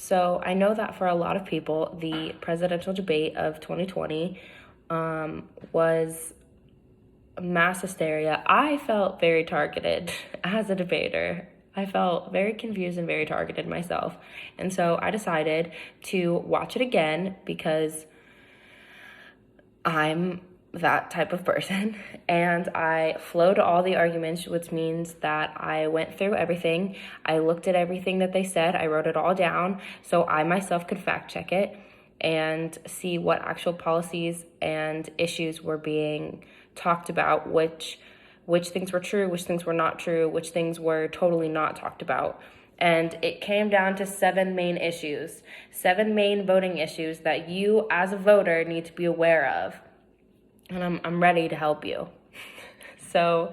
So I know that for a lot of people, the presidential debate of 2020 was mass hysteria. I felt very targeted as a debater. I felt very confused and very targeted myself. And so I decided to watch it again because I'm that type of person. And I flowed all the arguments, which means that I went through everything. I looked at everything that they said. I wrote it all down so I myself could fact check it and see what actual policies and issues were being talked about, which things were true, which things were not true, which things were totally not talked about. And it came down to 7 main issues, 7 main voting issues that you as a voter need to be aware of. And I'm ready to help you. So,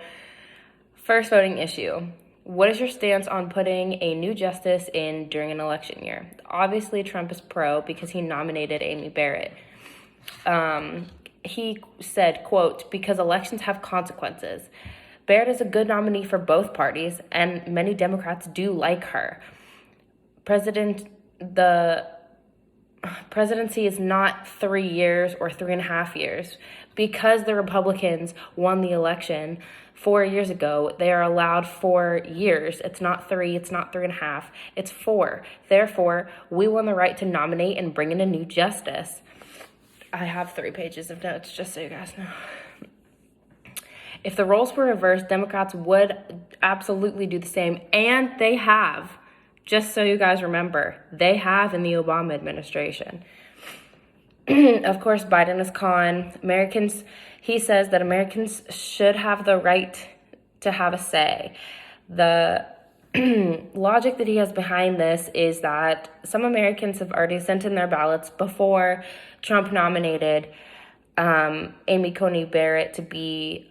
first voting issue. What is your stance on putting a new justice in during an election year? Obviously, Trump is pro because he nominated Amy Barrett. He said, quote, because elections have consequences. Barrett is a good nominee for both parties, and many Democrats do like her. The presidency is not 3 years or 3.5 years. Because the Republicans won the election 4 years ago, they are allowed 4 years. It's not 3, it's not 3.5, it's 4. Therefore, we won the right to nominate and bring in a new justice. I have 3 pages of notes, just so you guys know. If the roles were reversed, Democrats would absolutely do the same, and they have. Just so you guys remember, they have in the Obama administration. Of course, Biden is con. He says that Americans should have the right to have a say. The logic that he has behind this is that some Americans have already sent in their ballots before Trump nominated Amy Coney Barrett to be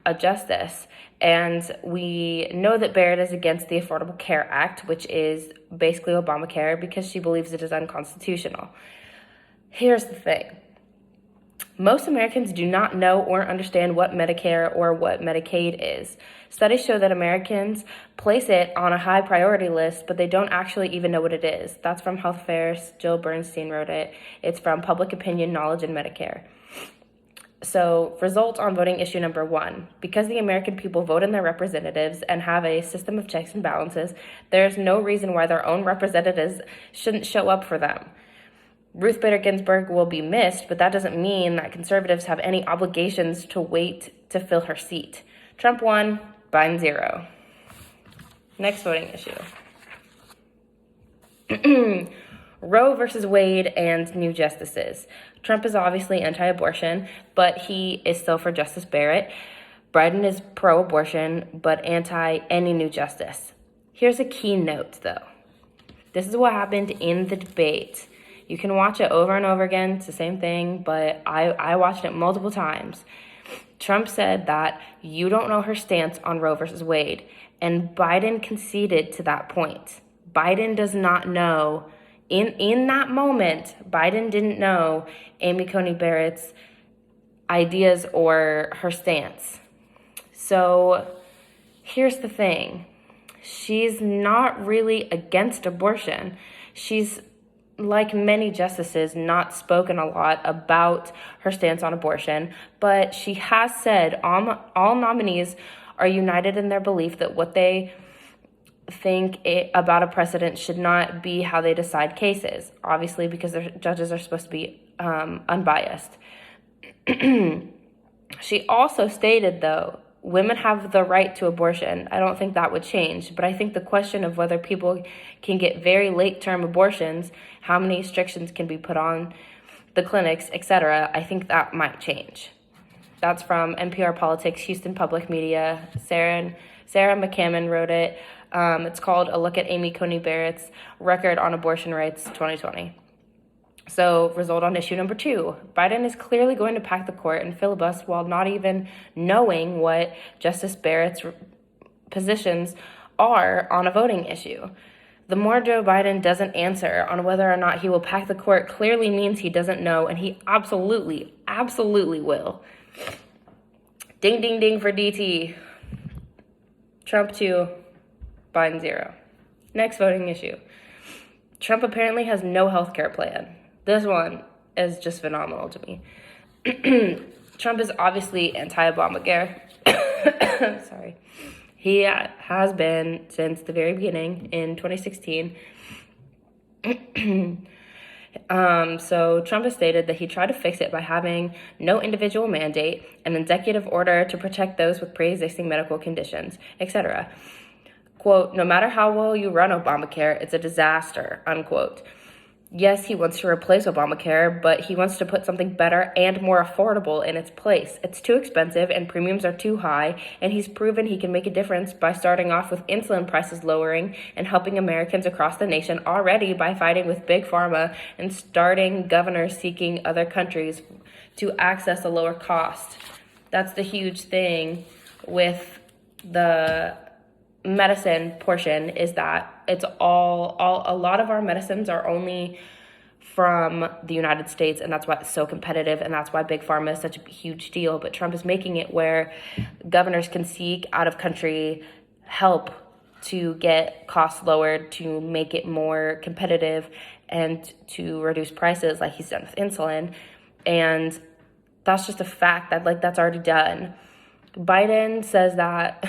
a justice. And we know that Barrett is against the Affordable Care Act, which is basically Obamacare, because she believes it is unconstitutional. Here's the thing. Most Americans do not know or understand what Medicare or what Medicaid is. Studies show that Americans place it on a high priority list, but they don't actually even know what it is. That's from Health Affairs. Jill Bernstein wrote it. It's from Public Opinion, Knowledge, and Medicare. So, result on voting issue number 1. Because the American people vote in their representatives and have a system of checks and balances, there's no reason why their own representatives shouldn't show up for them. Ruth Bader Ginsburg will be missed, but that doesn't mean that conservatives have any obligations to wait to fill her seat. Trump 1, Biden 0. Next voting issue. Roe versus Wade and new justices. Trump is obviously anti-abortion, but he is still for Justice Barrett. Biden is pro-abortion, but anti any new justice. Here's a key note, though. This is what happened in the debate. You can watch it over and over again. It's the same thing, but I watched it multiple times. Trump said that you don't know her stance on Roe versus Wade, and Biden conceded to that point. Biden does not know. In that moment, Biden didn't know Amy Coney Barrett's ideas or her stance. So here's the thing. She's not really against abortion. She's, like many justices, not spoken a lot about her stance on abortion, but she has said all nominees are united in their belief that what they think about a precedent should not be how they decide cases, obviously because their judges are supposed to be unbiased. She also stated, though, women have the right to abortion. I don't think that would change, but I think the question of whether people can get very late-term abortions, how many restrictions can be put on the clinics, etc., I think that might change. That's from NPR Politics, Houston Public Media. Sarah McCammon wrote it. It's called A Look at Amy Coney Barrett's Record on Abortion Rights 2020. So, result on issue number 2. Biden is clearly going to pack the court and filibuster while not even knowing what Justice Barrett's positions are on a voting issue. The more Joe Biden doesn't answer on whether or not he will pack the court clearly means he doesn't know, and he absolutely will. Ding, ding, ding for DT. Trump 2, Biden 0. Next voting issue. Trump apparently has no healthcare plan. This one is just phenomenal to me. Trump is obviously anti-Obamacare. Sorry. He has been since the very beginning in 2016. So Trump has stated that he tried to fix it by having no individual mandate, an executive order to protect those with pre-existing medical conditions, etc. Quote, no matter how well you run Obamacare, it's a disaster, unquote. Yes, he wants to replace Obamacare, but he wants to put something better and more affordable in its place. It's too expensive and premiums are too high, and he's proven he can make a difference by starting off with insulin prices lowering and helping Americans across the nation already by fighting with Big Pharma and starting governors seeking other countries to access a lower cost. That's the huge thing with the medicine portion, is that it's all a lot of our medicines are only from the United States, and that's why it's so competitive, and that's why Big Pharma is such a huge deal. But Trump is making it where governors can seek out of country help to get costs lowered, to make it more competitive, and to reduce prices like he's done with insulin. And that's just a fact that that's already done. Biden says that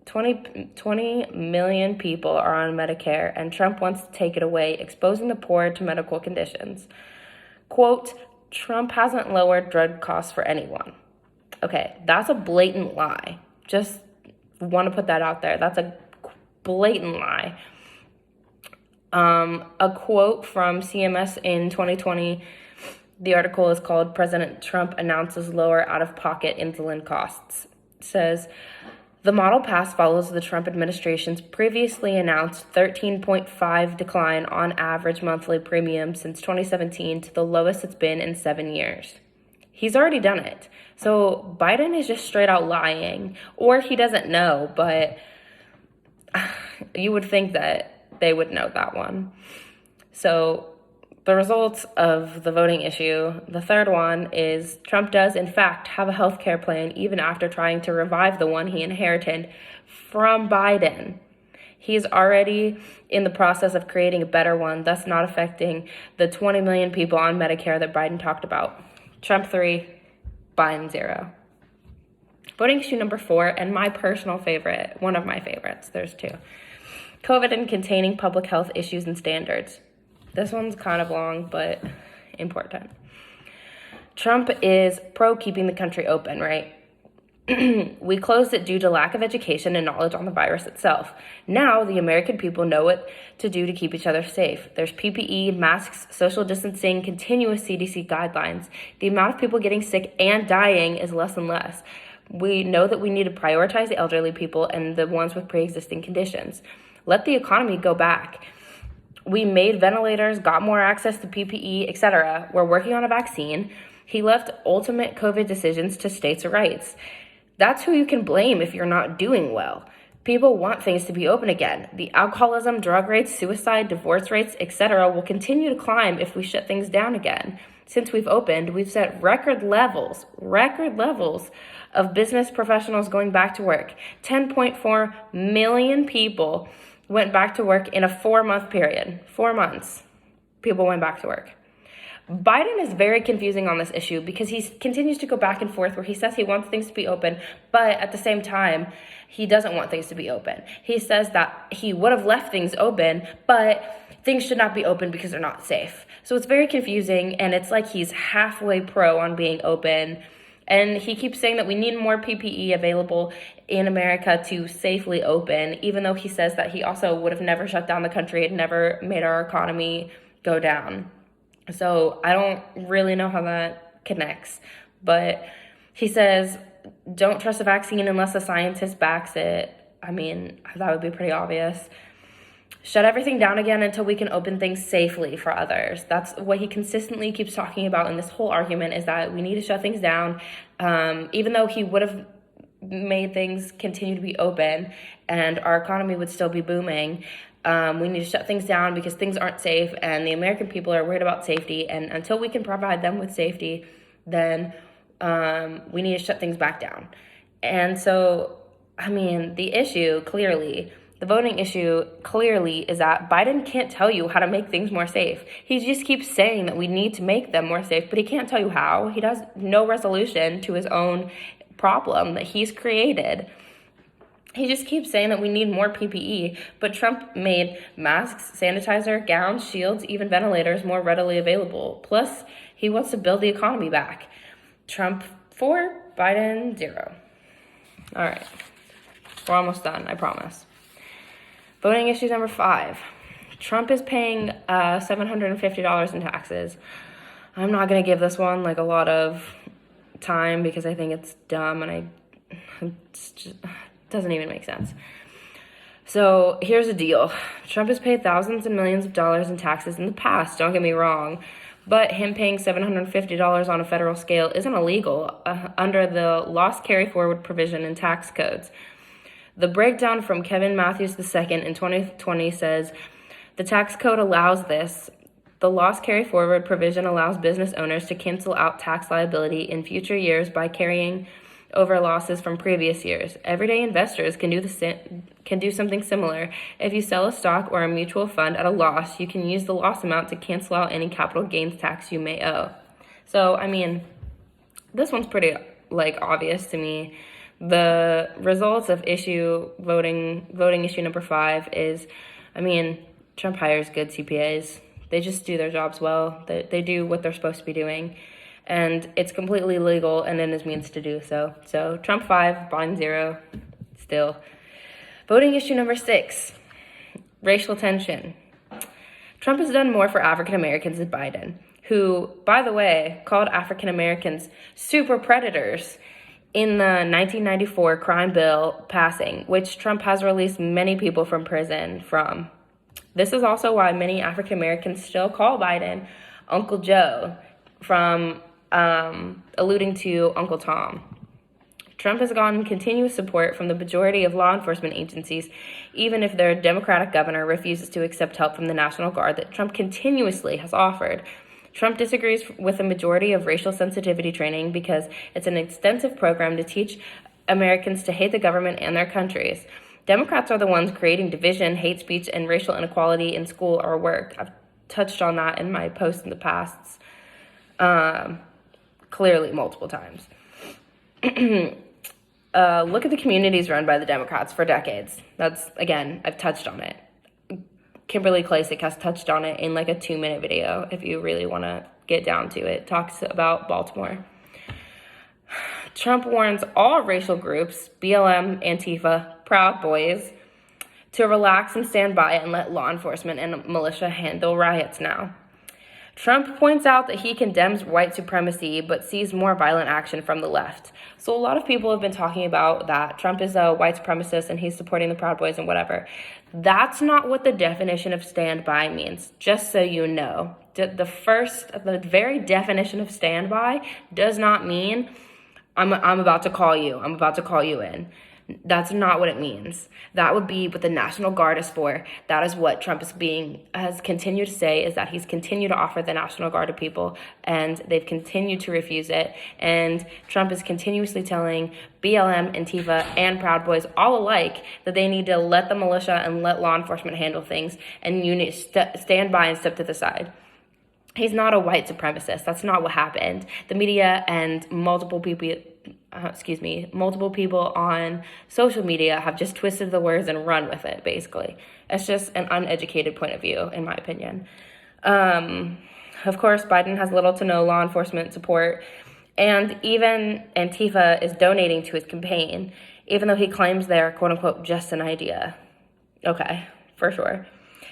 20 million people are on Medicare, and Trump wants to take it away, exposing the poor to medical conditions. Quote, Trump hasn't lowered drug costs for anyone. Okay, that's a blatant lie. Just want to put that out there. That's a blatant lie. A quote from CMS in 2020, the article is called President Trump Announces Lower Out-of-Pocket Insulin Costs. It says, the model pass follows the Trump administration's previously announced 13.5 decline on average monthly premium since 2017 to the lowest it's been in 7 years. He's already done it. So Biden is just straight out lying, or he doesn't know, but you would think that they would know that one. So the results of the voting issue, the third one is Trump does, in fact, have a health care plan even after trying to revive the one he inherited from Biden. He's already in the process of creating a better one, thus not affecting the 20 million people on Medicare that Biden talked about. Trump 3, Biden 0. Voting issue number 4, and my personal favorite, one of my favorites, there's two. COVID and containing public health issues and standards. This one's kind of long, but important. Trump is pro keeping the country open, right? We closed it due to lack of education and knowledge on the virus itself. Now, the American people know what to do to keep each other safe. There's PPE, masks, social distancing, continuous CDC guidelines. The amount of people getting sick and dying is less and less. We know that we need to prioritize the elderly people and the ones with pre-existing conditions. Let the economy go back. We made ventilators, got more access to PPE, etc. We're working on a vaccine. He left ultimate COVID decisions to states' rights. That's who you can blame if you're not doing well. People want things to be open again. The alcoholism, drug rates, suicide, divorce rates, etc. will continue to climb if we shut things down again. Since we've opened, we've set record levels of business professionals going back to work. 10.4 million people went back to work in a 4-month period. 4 months, people went back to work. Biden is very confusing on this issue because he continues to go back and forth where he says he wants things to be open, but at the same time, he doesn't want things to be open. He says that he would have left things open, but things should not be open because they're not safe. So it's very confusing, and it's like he's halfway pro on being open. And he keeps saying that we need more PPE available in America to safely open, even though he says that he also would have never shut down the country and never made our economy go down. So I don't really know how that connects. But he says, don't trust a vaccine unless a scientist backs it. I mean, that would be pretty obvious. Shut everything down again until we can open things safely for others. That's what he consistently keeps talking about in this whole argument, is that we need to shut things down, even though he would have made things continue to be open and our economy would still be booming. We need to shut things down because things aren't safe and the American people are worried about safety. And until we can provide them with safety, then we need to shut things back down. And so, I mean, the issue clearly, The voting issue clearly is that Biden can't tell you how to make things more safe. He just keeps saying that we need to make them more safe, but he can't tell you how. He has no resolution to his own problem that he's created. He just keeps saying that we need more PPE, but Trump made masks, sanitizer, gowns, shields, even ventilators more readily available. Plus, he wants to build the economy back. Trump 4, Biden 0. All right, we're almost done, I promise. Voting issue number 5. Trump is paying $750 in taxes. I'm not going to give this one like a lot of time because I think it's dumb and it doesn't even make sense. So here's the deal. Trump has paid thousands and millions of dollars in taxes in the past, don't get me wrong, but him paying $750 on a federal scale isn't illegal under the loss carry forward provision in tax codes. The breakdown from Kevin Matthews II in 2020 says, the tax code allows this. The loss carry forward provision allows business owners to cancel out tax liability in future years by carrying over losses from previous years. Everyday investors can do something similar. If you sell a stock or a mutual fund at a loss, you can use the loss amount to cancel out any capital gains tax you may owe. So, I mean, this one's pretty obvious to me. The results of voting issue number 5 is, Trump hires good CPAs. They just do their jobs well. They do what they're supposed to be doing. And it's completely legal and in his means to do so. So Trump 5, Biden 0, still. Voting issue number 6, racial tension. Trump has done more for African Americans than Biden, who, by the way, called African Americans super predators in the 1994 crime bill passing, which Trump has released many people from prison from. This is also why many African Americans still call Biden Uncle Joe, from alluding to Uncle Tom. Trump has gotten continuous support from the majority of law enforcement agencies, even if their Democratic governor refuses to accept help from the National Guard that Trump continuously has offered. Trump disagrees with the majority of racial sensitivity training because it's an extensive program to teach Americans to hate the government and their countries. Democrats are the ones creating division, hate speech, and racial inequality in school or work. I've touched on that in my posts in the past. Clearly multiple times. Look at the communities run by the Democrats for decades. That's, again, I've touched on it. Kimberly Klacik has touched on it in like a 2-minute video, if you really want to get down to it. Talks about Baltimore. Trump warns all racial groups, BLM, Antifa, Proud Boys, to relax and stand by and let law enforcement and militia handle riots now. Trump points out that he condemns white supremacy, but sees more violent action from the left. So a lot of people have been talking about that Trump is a white supremacist and he's supporting the Proud Boys and whatever. That's not what the definition of stand by means, just so you know. The very definition of stand by does not mean I'm about to call you. I'm about to call you in. That's not what it means. That would be what the National Guard is for. That is what Trump has continued to say, is that he's continued to offer the National Guard to people, and they've continued to refuse it. And Trump is continuously telling BLM, Antifa, and Proud Boys all alike that they need to let the militia and let law enforcement handle things, and you need to stand by and step to the side. He's not a white supremacist. That's not what happened. The media and multiple people on social media have just twisted the words and run with it, basically. It's just an uneducated point of view, in my opinion. Of course, Biden has little to no law enforcement support, and even Antifa is donating to his campaign, even though he claims they're, quote-unquote, just an idea. Okay, for sure.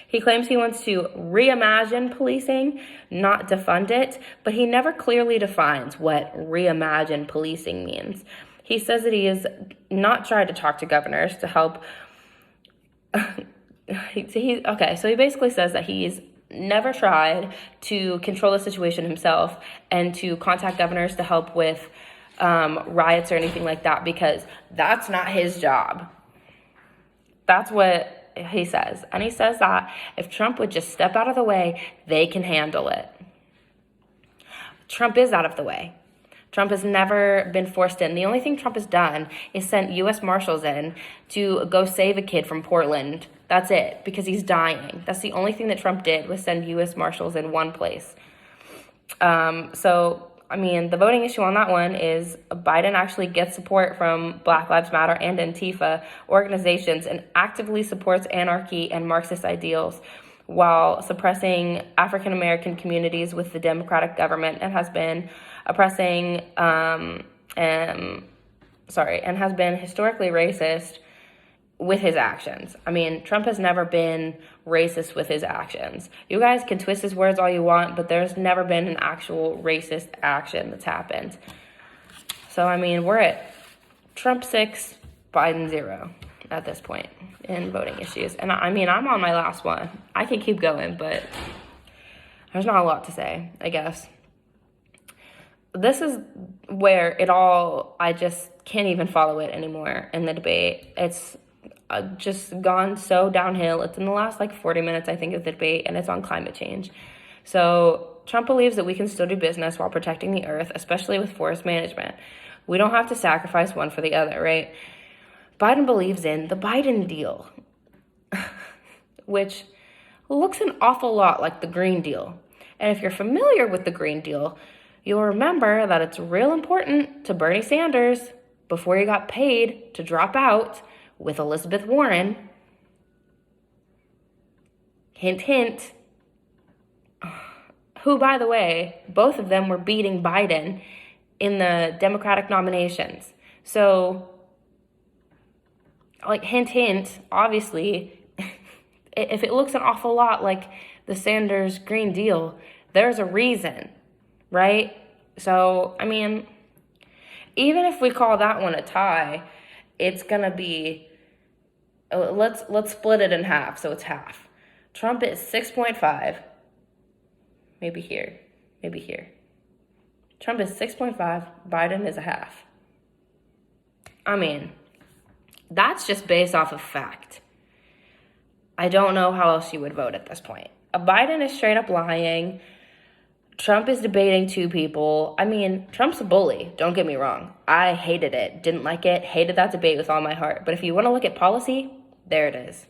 He claims he wants to reimagine policing, not defund it, but he never clearly defines what reimagine policing means. He says that he has not tried to talk to governors to help. He basically says that he's never tried to control the situation himself and to contact governors to help with riots or anything like that, because that's not his job. That's what he says. And he says that if Trump would just step out of the way, they can handle it. Trump is out of the way. Trump has never been forced in. The only thing Trump has done is sent U.S. Marshals in to go save a kid from Portland. That's it, because he's dying. That's the only thing that Trump did, was send U.S. Marshals in one place. So, I mean, the voting issue on that one is Biden actually gets support from Black Lives Matter and Antifa organizations and actively supports anarchy and Marxist ideals while suppressing African American communities with the Democratic government, and has been oppressing, and has been historically racist with his actions. I mean, Trump has never been racist with his actions. You guys can twist his words all you want, but there's never been an actual racist action that's happened. So, I mean, we're at Trump 6, Biden 0 at this point in voting issues. And I mean, I'm on my last one. I can keep going, but there's not a lot to say, I guess. This is where I just can't even follow it anymore in the debate. It's just gone so downhill. It's in the last 40 minutes, I think, of the debate, and it's on climate change. So Trump believes that we can still do business while protecting the earth, especially with forest management. We don't have to sacrifice one for the other, right? Biden believes in the Biden deal, which looks an awful lot like the Green Deal. And if you're familiar with the Green Deal, you'll remember that it's real important to Bernie Sanders, before he got paid to drop out with Elizabeth Warren. Hint, hint. Who, by the way, both of them were beating Biden in the Democratic nominations. So, hint, hint, obviously, if it looks an awful lot like the Sanders Green Deal, there's a reason, right? So, I mean, even if we call that one a tie, it's going to be, let's split it in half, so it's half. Trump is 6.5, maybe here. Trump is 6.5, Biden is a half. I mean, that's just based off of fact. I don't know how else you would vote at this point. Biden is straight up lying. Trump is debating two people. I mean, Trump's a bully, don't get me wrong. I hated it, didn't like it, hated that debate with all my heart. But if you want to look at policy, there it is.